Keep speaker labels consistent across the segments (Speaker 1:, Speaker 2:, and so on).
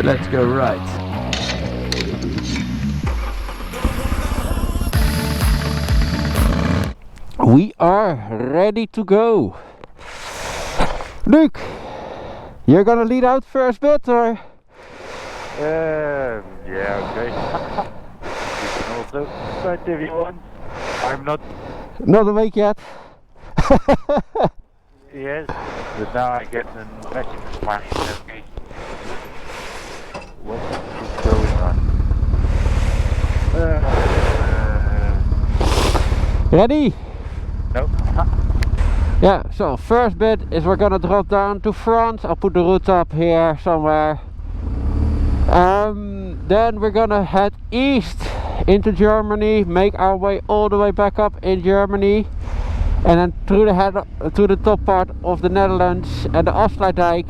Speaker 1: Let's go right. We are ready to go. Luke, you're gonna lead out first bit or?
Speaker 2: Yeah, okay. You can also start if you want. I'm not
Speaker 1: awake yet.
Speaker 2: Yes, but now I get a message from my okay. What is going on?
Speaker 1: Ready?
Speaker 2: No.
Speaker 1: Yeah, so first bit is we're gonna drop down to France. I'll put the route up here somewhere. Then we're gonna head east into Germany, make our way all the way back up in Germany, and then through the top part of the Netherlands and the Afsluitdijk.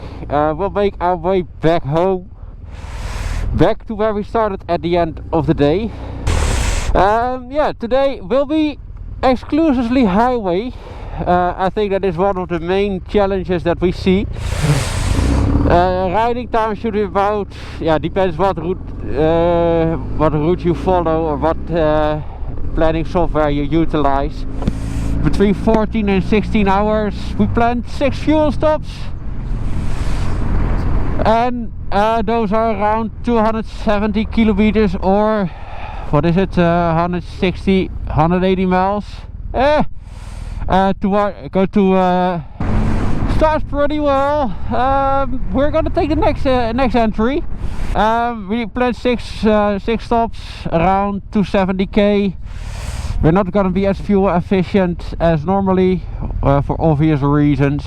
Speaker 1: We'll make our way back home, back to where we started at the end of the day. Yeah, today will be exclusively highway. I think that is one of the main challenges that we see. Riding time should be about, yeah, depends what route you follow or what planning software you utilize. Between 14 and 16 hours. We planned 6 fuel stops, and those are around 270 kilometers or what is it, 160, 180 miles. Starts pretty well. We're gonna take the next entry. We planned six stops around 270k. We're not gonna be as fuel efficient as normally for obvious reasons.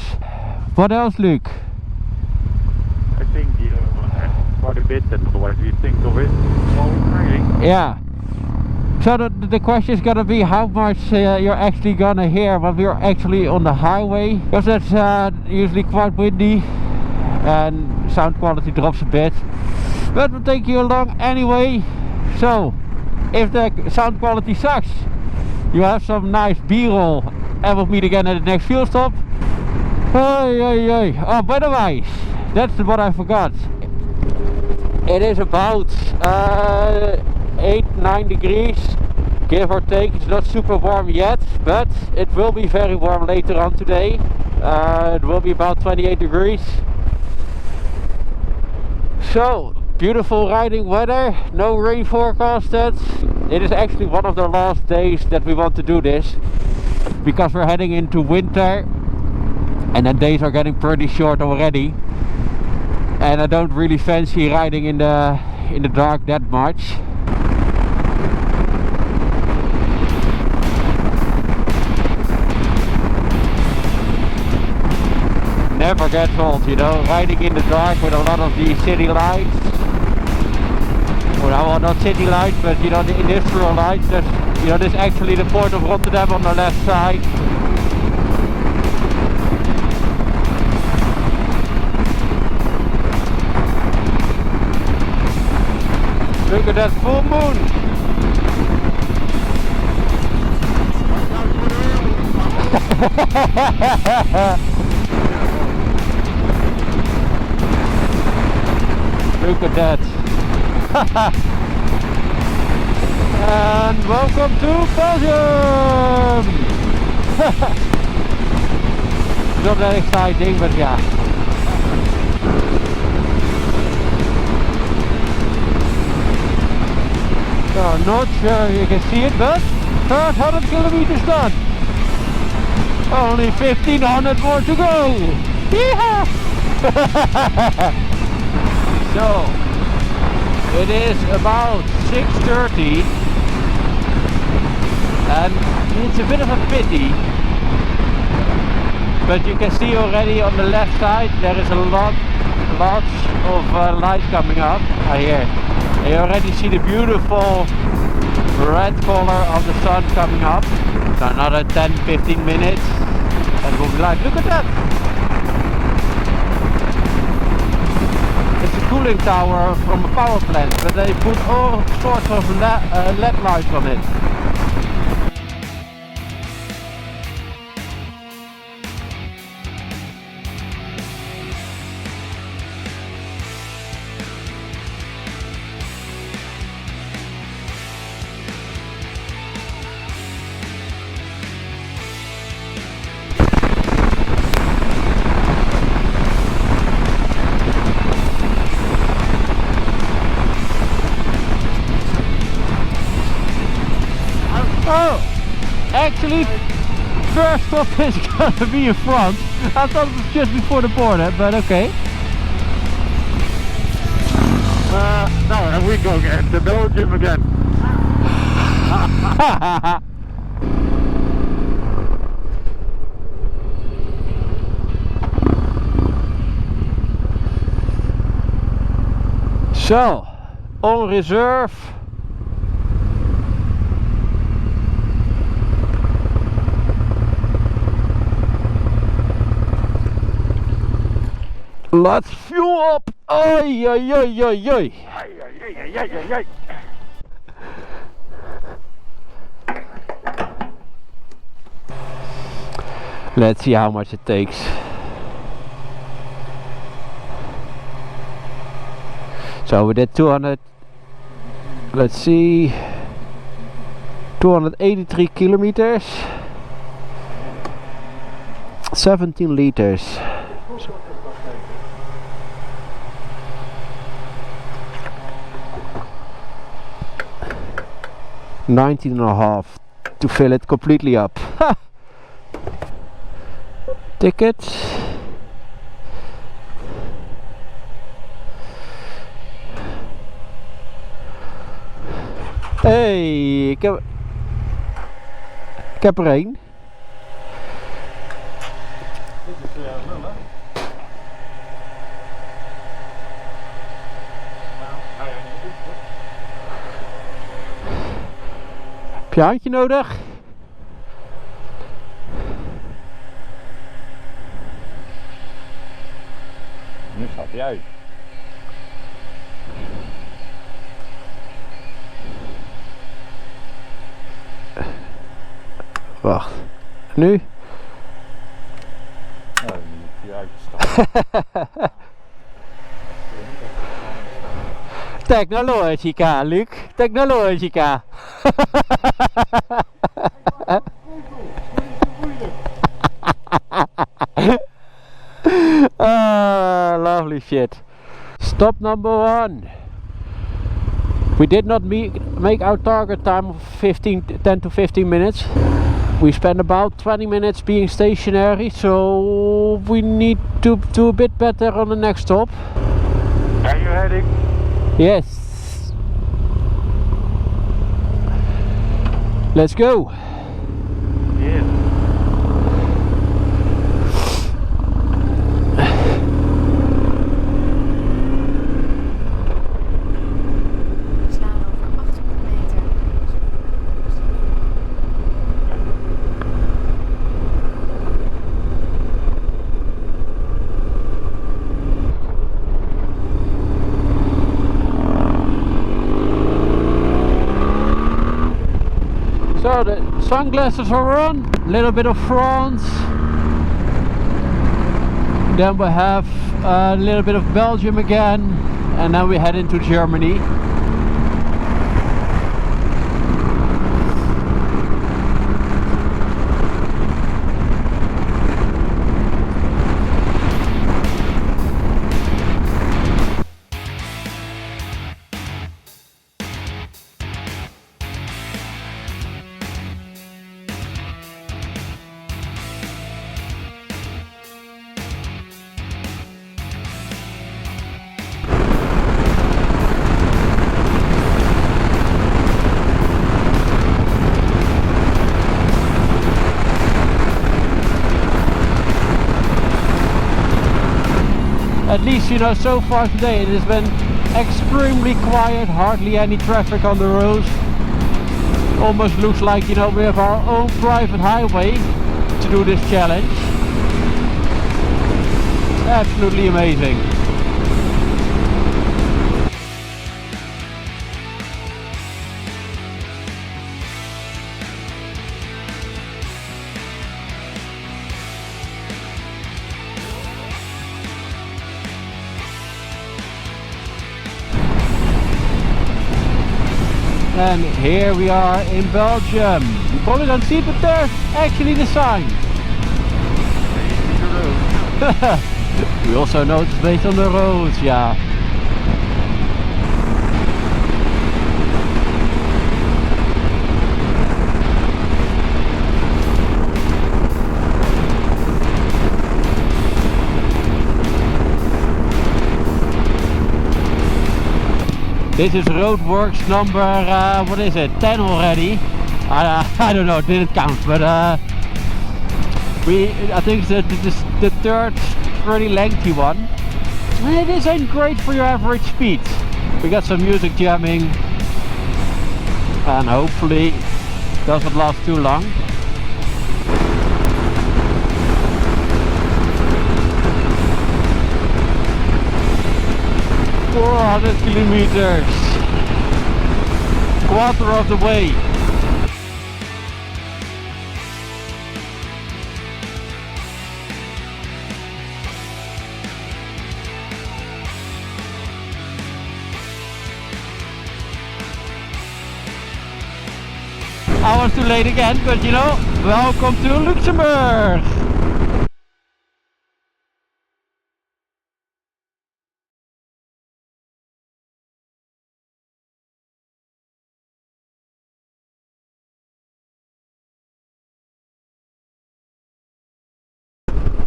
Speaker 1: What else, Luke?
Speaker 2: I think you quite a bit, and what do you think of it? Really?
Speaker 1: Yeah. So the question is gonna be how much you're actually gonna hear when we're actually on the highway, because that's usually quite windy and sound quality drops a bit, but we'll take you along anyway. So if the sound quality sucks, you have some nice b-roll, and we'll meet again at the next fuel stop. Oh, by the way, that's what I forgot. It is about 8-9 degrees, give or take. It's not super warm yet, but it will be very warm later on today. It will be about 28 degrees. So beautiful riding weather, no rain forecasted. It is actually one of the last days that we want to do this, because we're heading into winter and the days are getting pretty short already, and I don't really fancy riding in the dark that much. Never gets old, you know, riding in the dark with a lot of these city lights. Well, not city lights, but you know, the industrial lights. There's actually the port of Rotterdam on the left side. Look at that full moon. Look at that. And welcome to Belgium. Not that exciting, but yeah. So I'm not sure you can see it, but first 100 kilometers done. Only 1500 more to go. Yeehaw! So it is about 6:30, and it's a bit of a pity, but you can see already on the left side there is lots of light coming up. Here, you already see the beautiful red color of the sun coming up. So another 10-15 minutes and we'll be live. Look at that! It's a cooling tower from a power plant, but they put all sorts of LED lights on it. Oh, actually, first stop is gonna be in front. I thought it was just before the border, but okay.
Speaker 2: No, and we go again to Belgium again.
Speaker 1: So, on reserve. Let's fuel up! Oi, oi, oi, oi, oi. Let's see how much it takes. So we did 200, let's see, 283 kilometers, 17 liters. 19.5 to fill it completely up. Ticket. Hey, ik heb er één.
Speaker 2: Dit is nul, hè?
Speaker 1: Heb je handje nodig?
Speaker 2: Nu gaat hij uit.
Speaker 1: Wacht. Nu?
Speaker 2: Nou, nu moet hij uitgestaan.
Speaker 1: Technologica, Luc. Technologica. Lovely shit. Stop number 1. We did not make our target time of 10 to 15 minutes. We spent about 20 minutes being stationary, so we need to do a bit better on the next stop.
Speaker 2: Are you heading?
Speaker 1: Yes. Let's go.
Speaker 2: Yes.
Speaker 1: So the sunglasses are on, a little bit of France, then we have a little bit of Belgium again, and then we head into Germany. At least, you know, so far today it has been extremely quiet, hardly any traffic on the roads. Almost looks like, you know, we have our own private highway to do this challenge. Absolutely amazing. And here we are in Belgium. You probably don't see it, but there's actually the sign. We also know it's based on the roads, yeah. This is roadworks number, what is it, 10 already? I don't know, didn't count, but I think it's the third pretty lengthy one. This ain't great for your average speed. We got some music jamming, and hopefully doesn't last too long. "400 kilometers, quarter of the way." I was too late again, but you know, welcome to Luxembourg!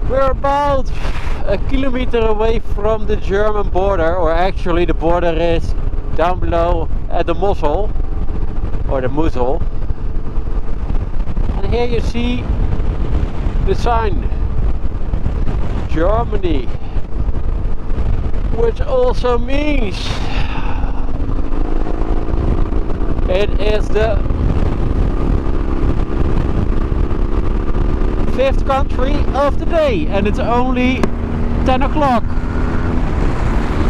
Speaker 1: We're about a kilometer away from the German border, or actually the border is down below at the Mosel, or the Mosel. And here you see the sign, Germany, which also means it is the 5th country of the day, and it's only 10 o'clock.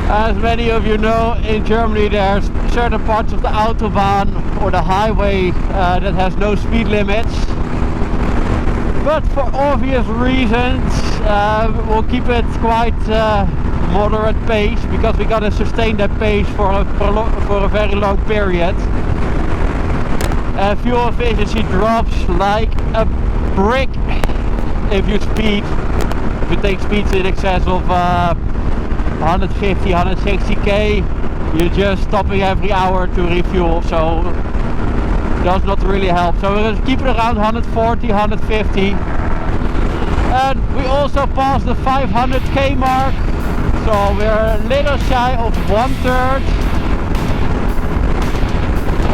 Speaker 1: As many of you know, in Germany there's certain parts of the Autobahn or the highway that has no speed limits. But for obvious reasons we'll keep it quite moderate pace, because we gotta sustain that pace for a very long period. Fuel efficiency drops like a brick if you take speeds in excess of 150, 160k. You're just stopping every hour to refuel, so does not really help. So we're going to keep it around 140, 150. And we also passed the 500k mark, so we're a little shy of 1/3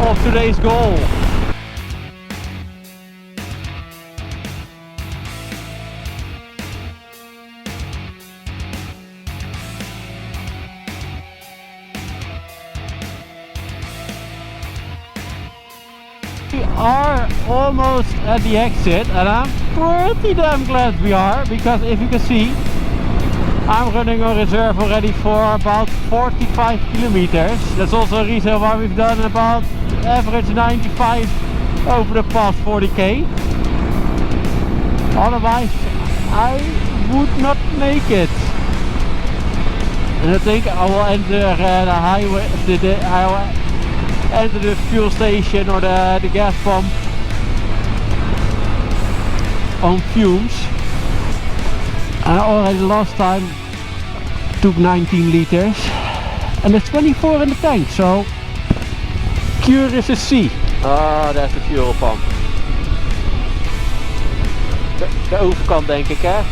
Speaker 1: of today's goal. We are almost at the exit, and I'm pretty damn glad we are, because if you can see, I'm running on reserve already for about 45 kilometers. That's also a reason why we've done about average 95 over the past 40k. Otherwise I would not make it. And I think I will enter the highway, I will enter the fuel station or the gas pump on fumes. And I already last time took 19 liters, and there's 24 in the tank, so curious to see. Ah, there's the fuel pump. De overkant denk ik, hè?
Speaker 2: Ja,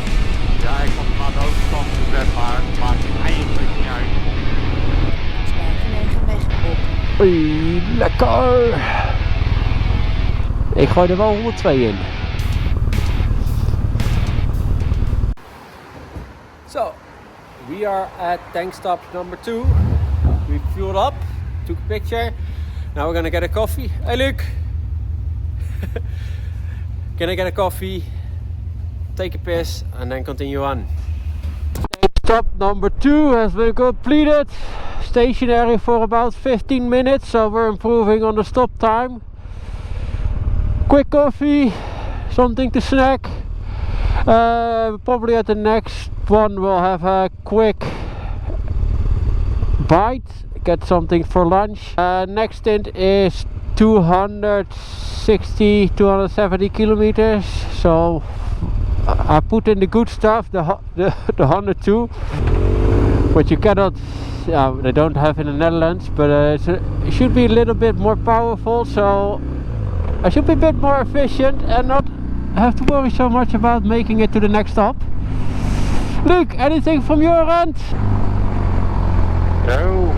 Speaker 2: ik kom aan de overkant gezet, maar het maakt eigenlijk niet uit.
Speaker 1: Oei, lekker! Ik gooi er wel 102 in. So, we are at tank stop number 2. We fueled up, took a picture. Now we're gonna get a coffee. Hey Luke! Can I get a coffee, take a piss, and then continue on? Tank stop number 2 has been completed. Stationary for about 15 minutes, so we're improving on the stop time. Quick coffee, something to snack. Probably at the next one we'll have a quick bite, get something for lunch. Next stint is 260, 270 kilometers, so I put in the good stuff, the 102, which you cannot, they don't have in the Netherlands, but it should be a little bit more powerful, so I should be a bit more efficient and not have to worry so much about making it to the next stop. Luke, anything from your end?
Speaker 2: No.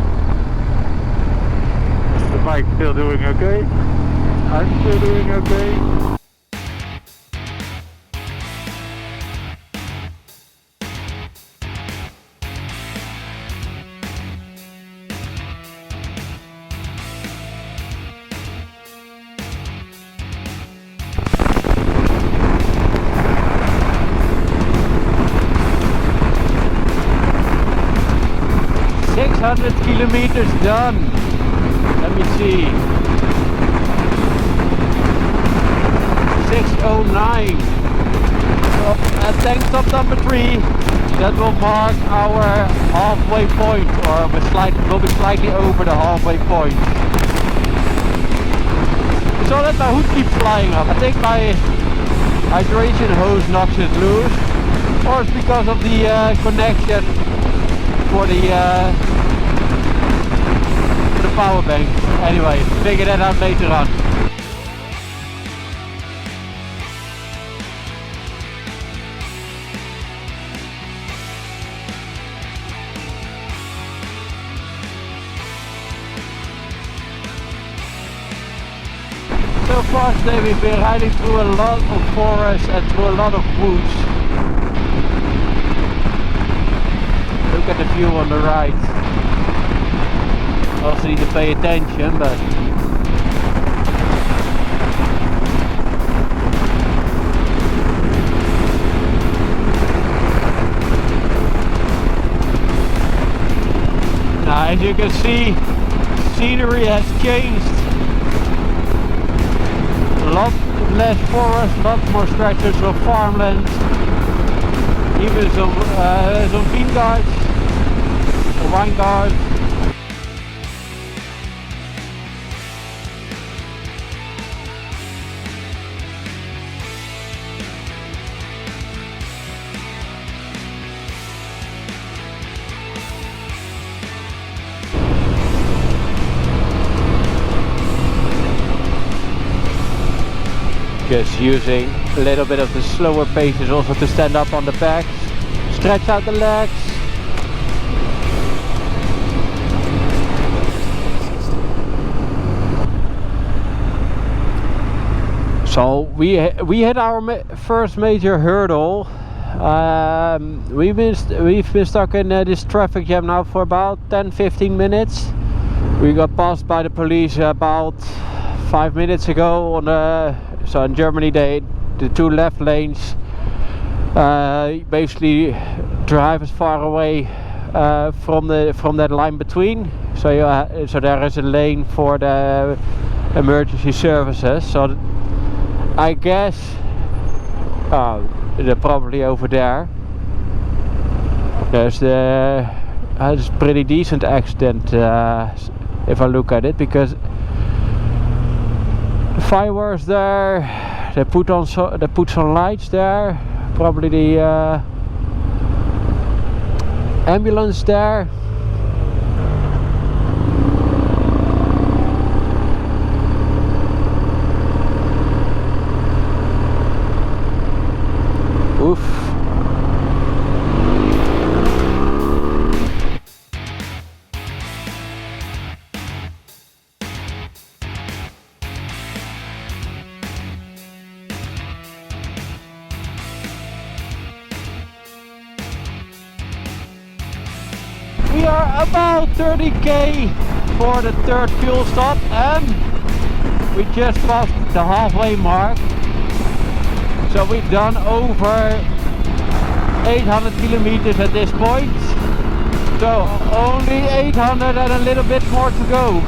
Speaker 2: the bike's still doing okay. I'm still doing okay.
Speaker 1: Kilometers done. Let me see. 609. So at tank stop number 3, that will mark our halfway point, or we'll be slightly over the halfway point. So that my hood keeps flying up. I think my hydration hose knocks it loose, or it's because of the connection for the power bank. Anyway, figure that out later on. So far today we've been riding through a lot of forests and through a lot of woods. Look at the view on the right. Also need to pay attention, but now as you can see, scenery has changed. A lot less forest, a lot more stretches of farmland, even some vineyards, wine gardens. Just using a little bit of the slower paces also to stand up on the backs, stretch out the legs. So we hit our first major hurdle. We've been stuck in this traffic jam now for about 10-15 minutes. We got passed by the police about 5 minutes ago on the. So in Germany, the 2 left lanes basically drive as far away from that line between. So so there is a lane for the emergency services. So I guess they're probably over there. There's it's a pretty decent accident if I look at it, because fireworks there, they put some lights there, probably the ambulance there. Oof. We are about 30k for the third fuel stop, and we just passed the halfway mark. So we've done over 800 kilometers at this point. So only 800 and a little bit more to go.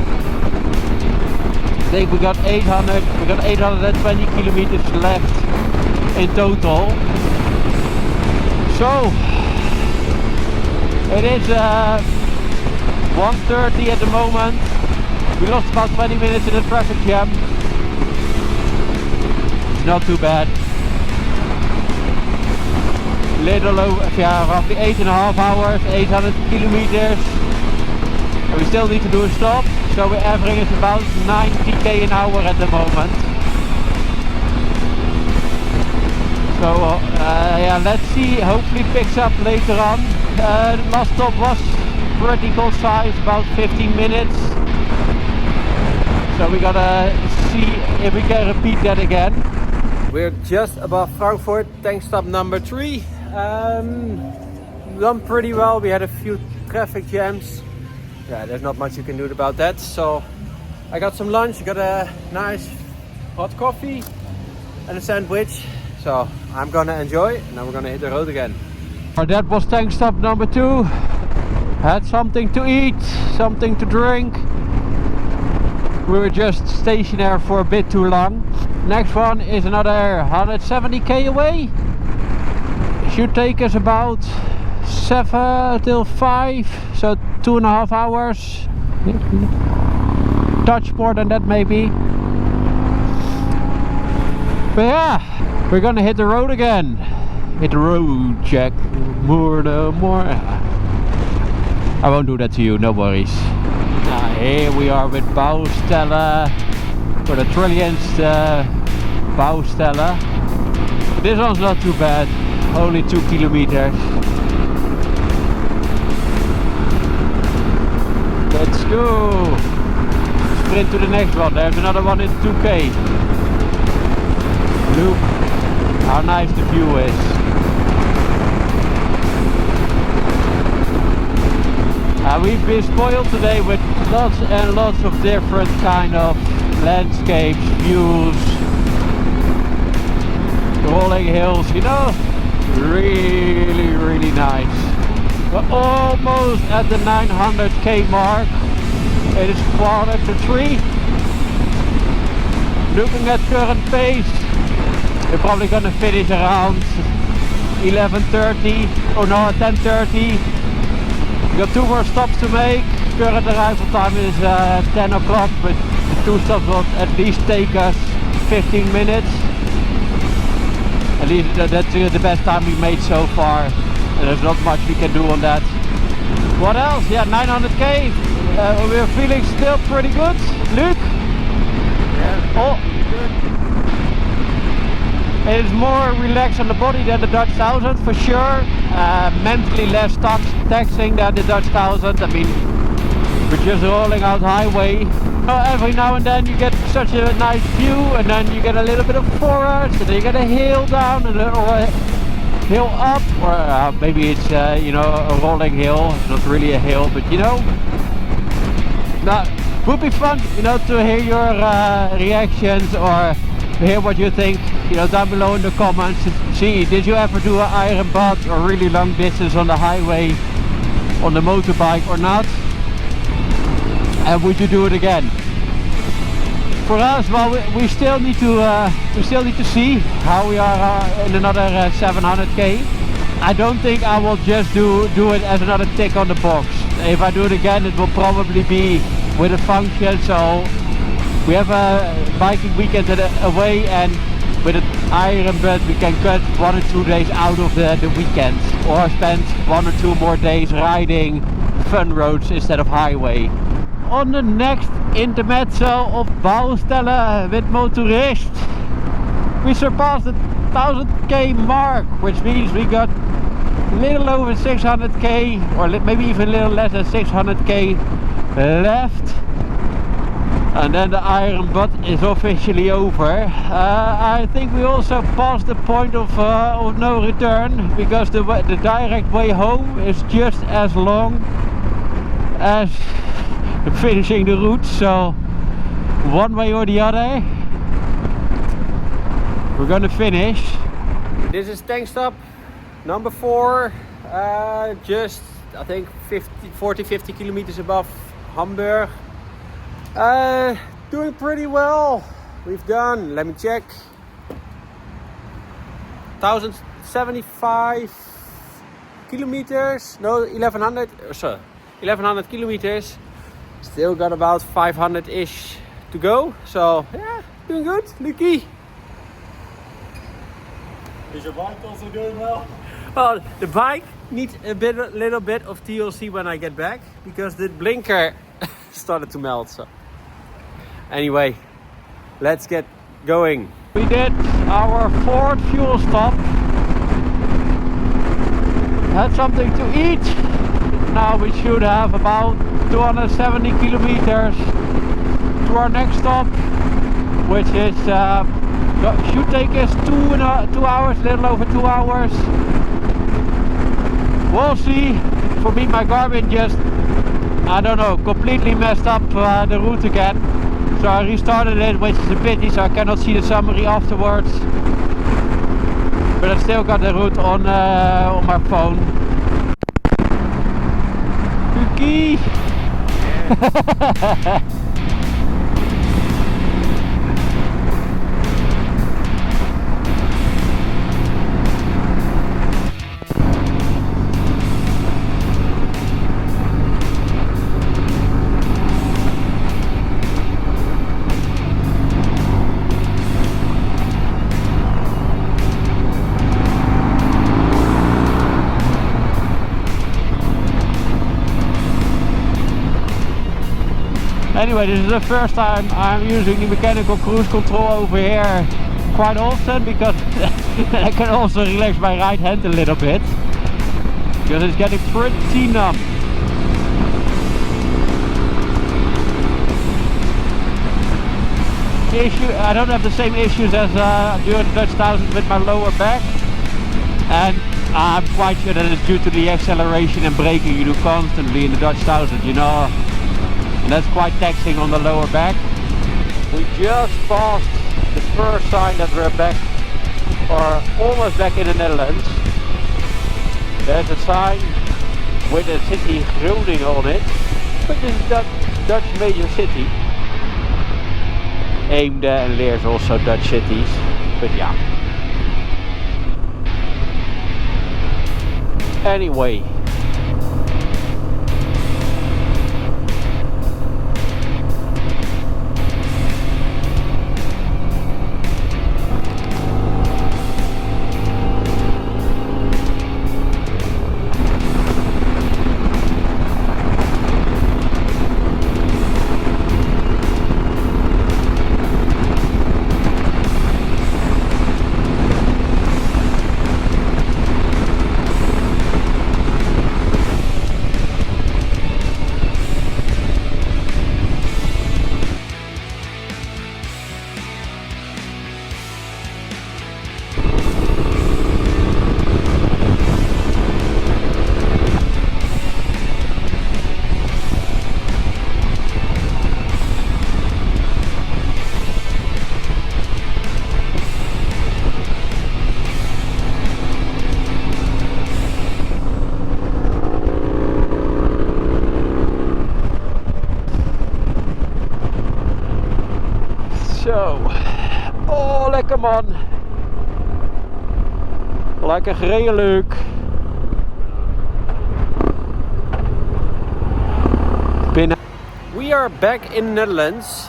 Speaker 1: I think we got 820 kilometers left in total. So it is 1:30 at the moment. We lost about 20 minutes in the traffic jam. It's not too bad. Little over, roughly 8.5 hours, 800 kilometers. And we still need to do a stop, so we're averaging about 90k an hour at the moment. So yeah, let's see, hopefully picks up later on. The last stop was pretty concise, about 15 minutes. So we gotta see if we can repeat that again. We're just above Frankfurt, tank stop number 3. Done pretty well. We had a few traffic jams. Yeah, there's not much you can do about that. So I got some lunch, got a nice hot coffee and a sandwich. So I'm gonna enjoy and then we're gonna hit the road again. That was tank stop number 2. Had something to eat, something to drink. We were just stationary for a bit too long. Next one is another 170k away. Should take us about 7 till 5, so 2.5 hours. Touch more than that maybe. But yeah, we're gonna hit the road again. Hit the road, Jack. More. I won't do that to you, no worries. Here we are with bouwstellen for the trillionth bouwstellen. This one's not too bad, only 2 kilometers. Let's go! Sprint to the next one, there's another one in 2k. Look how nice the view is. We've been spoiled today with lots and lots of different kind of landscapes, views, rolling hills, you know, really nice. We're almost at the 900k mark. It is 2:45. Looking at current pace, we're probably gonna finish around 11:30, or no, 10:30. We got 2 more stops to make. Current arrival time is 10 o'clock, but the 2 stops will at least take us 15 minutes. At least that's the best time we made so far, and there's not much we can do on that. What else? Yeah, 900k. We're feeling still pretty good. Luke?
Speaker 2: Yeah.
Speaker 1: Oh. It is more relaxed on the body than the Dutch 1000 for sure. Mentally less taxing than the Dutch 1000. I mean, we're just rolling out highway. Every now and then you get such a nice view, and then you get a little bit of forest, and then you get a hill down, and or a hill up, or maybe it's you know, a rolling hill. It's not really a hill, but you know, that would be fun, you know, to hear your reactions or hear what you think, you know, down below in the comments. See, did you ever do an IronButt or really long distance on the highway on the motorbike or not? And would you do it again? For us, well, we still need to see how we are in another 700k. I don't think I will just do it as another tick on the box. If I do it again, it will probably be with a function. So we have a biking weekend away, and with an IronButt we can cut 1 or 2 days out of the weekend, or spend 1 or 2 more days riding fun roads instead of highway. On the next intermezzo of bouwstellen with motorist, we surpassed the 1000k mark, which means we got a little over 600k, or maybe even a little less than 600k left. And then the IronButt is officially over. I think we also passed the point of no return, because the direct way home is just as long as finishing the route. So one way or the other, we're gonna finish. This is tank stop number 4. Just I think 40-50 kilometers above Hamburg. Doing pretty well. We've done, let me check, 1075 kilometers, no, 1100, sorry, 1100 kilometers. Still got about 500-ish to go, so yeah, doing good, Lucky.
Speaker 3: Is your bike also doing well?
Speaker 1: Well, the bike needs a little bit of TLC when I get back, because the blinker started to melt. So anyway, let's get going. We did our 4th fuel stop. Had something to eat. Now we should have about 270 kilometers to our next stop, which is should take us 2 hours, a little over 2 hours. We'll see. For me, my Garmin just, I don't know, completely messed up the route again. So I restarted it, which is a pity, so I cannot see the summary afterwards. But I still got the route on my phone. Cookie! Yeah. Anyway, this is the first time I'm using the mechanical cruise control over here quite often, because I can also relax my right hand a little bit, because it's getting pretty numb. I don't have the same issues as during the Dutch 1000 with my lower back, and I'm quite sure that it's due to the acceleration and braking you do constantly in the Dutch 1000, you know. And that's quite taxing on the lower back. We just passed the first sign that we're back, or almost back in the Netherlands. There's a sign with the city Groningen on it, which is a Dutch major city. Eemde and Leers also Dutch cities, but yeah. Anyway. Oh, lekker man. Lekker gereden, leuk. We are back in the Netherlands,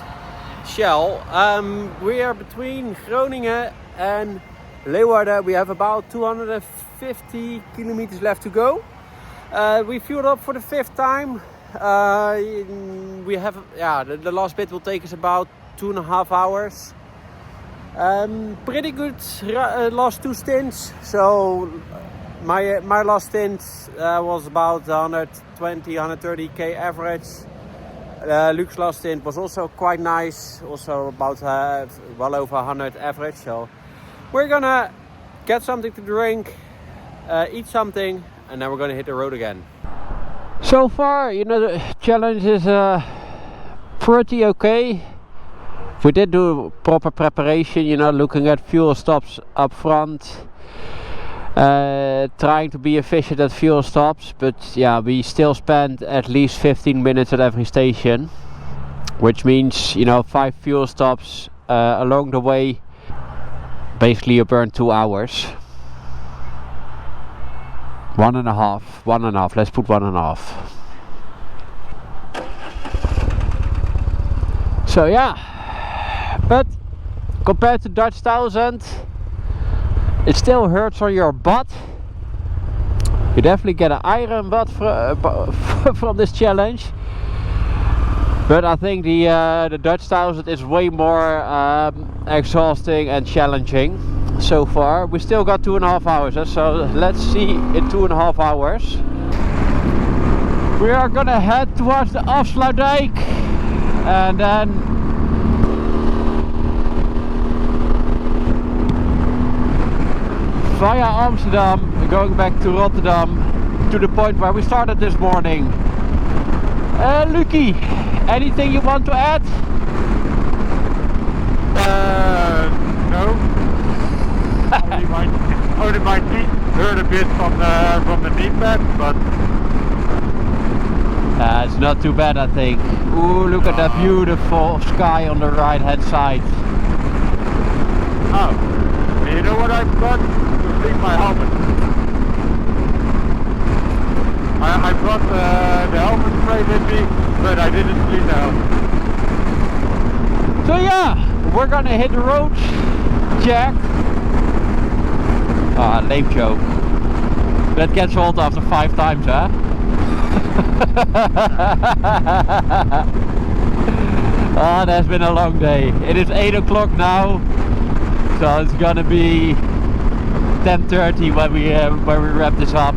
Speaker 1: Shell. We are between Groningen and Leeuwarden. We have about 250 kilometers left to go. We fueled up for the 5th time. We have, the last bit will take us about 2.5 hours. Pretty good last 2 stints. So my last stint was about 120-130k average. Luke's last stint was also quite nice, also about well over 100 average. So we're gonna get something to drink, eat something, and then we're gonna hit the road again. So far, you know, the challenge is pretty okay. We did do proper preparation, you know, looking at fuel stops up front, trying to be efficient at fuel stops, but yeah, we still spent at least 15 minutes at every station, which means, you know, 5 fuel stops along the way. Basically you burn 2 hours. 1.5, let's put 1.5. So yeah, but compared to Dutch 1000, it still hurts on your butt. You definitely get an IronButt from this challenge. But I think the Dutch 1000 is way more exhausting and challenging so far. We still got 2.5 hours, so let's see in 2.5 hours. We are gonna head towards the Afsluitdijk and then via Amsterdam, going back to Rotterdam, to the point where we started this morning. Lucky, anything you want to add?
Speaker 2: No. only my feet hurt a bit from the knee pad, but
Speaker 1: it's not too bad, I think. Ooh, look at that beautiful sky on the right hand side.
Speaker 2: Oh, you know what I've got? To clean my helmet. I brought the helmet spray with me, but I didn't clean the helmet.
Speaker 1: So yeah, we're gonna hit the road, Jack. Ah, lame joke. That gets old after 5 times, huh? Ah, that's been a long day. It is 8 o'clock now, so it's gonna be 10:30 when we wrap this up.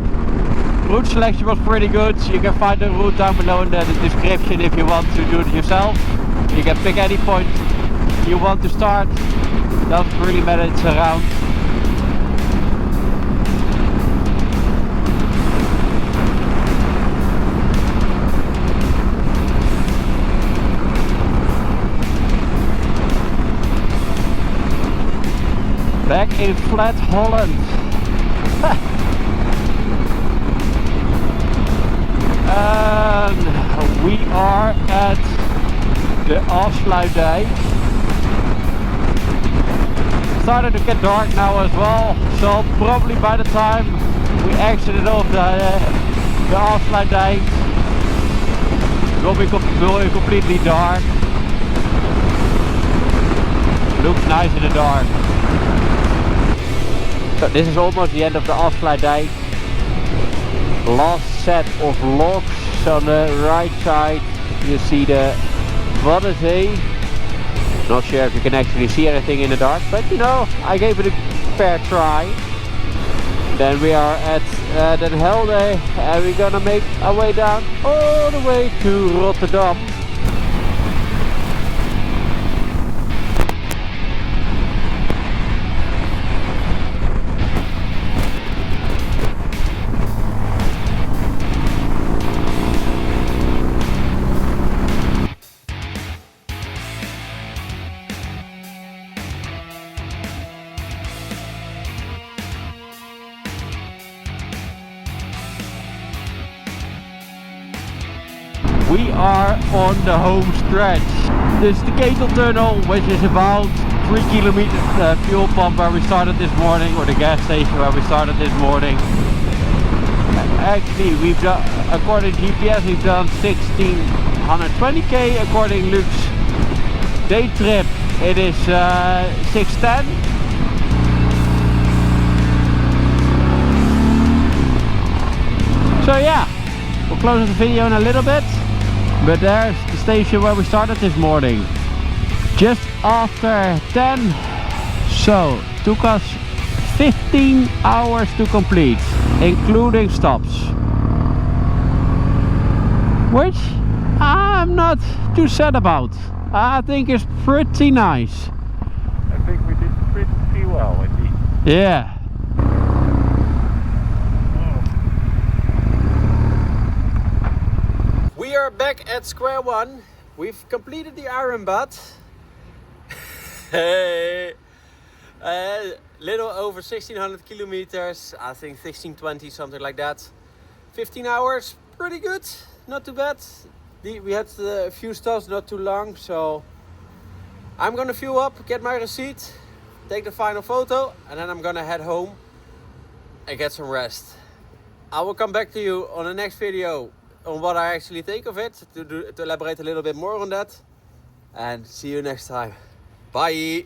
Speaker 1: Route selection was pretty good. You can find the route down below in the description if you want to do it yourself. You can pick any point you want to start. Doesn't really matter, it's around. Back in flat Holland. And we are at the afsluitdijk. Starting to get dark now as well, so probably by the time we exited off the afsluitdijk, it will be completely dark. Looks nice in the dark. So this is almost the end of the afsluitdijk. Last set of logs on the right side. You see the Waddenzee. Not sure if you can actually see anything in the dark, but you know, I gave it a fair try. Then we are at Den Helder and we're gonna make our way down all the way to Rotterdam. We are on the home stretch. This is the Ketel Tunnel, which is about 3 kilometers fuel pump where we started this morning, or the gas station where we started this morning. Actually, we've done, according to GPS, we've done 1620k. According to Luke's day trip, it is 610. So yeah, we'll close the video in a little bit. But there's the station where we started this morning. Just after 10. So, took us 15 hours to complete, including stops. Which I'm not too sad about. I think it's pretty nice.
Speaker 2: I think we did pretty well indeed.
Speaker 1: Yeah. We are back at square one. We've completed the IronButt. Hey, little over 1600 kilometers. I think 1620, something like that. 15 hours, pretty good, not too bad. We had a few stops, not too long, so I'm gonna fuel up, get my receipt, take the final photo, and then I'm gonna head home and get some rest. I will come back to you on the next video on what I actually think of it, to elaborate a little bit more on that. And see you next time. Bye!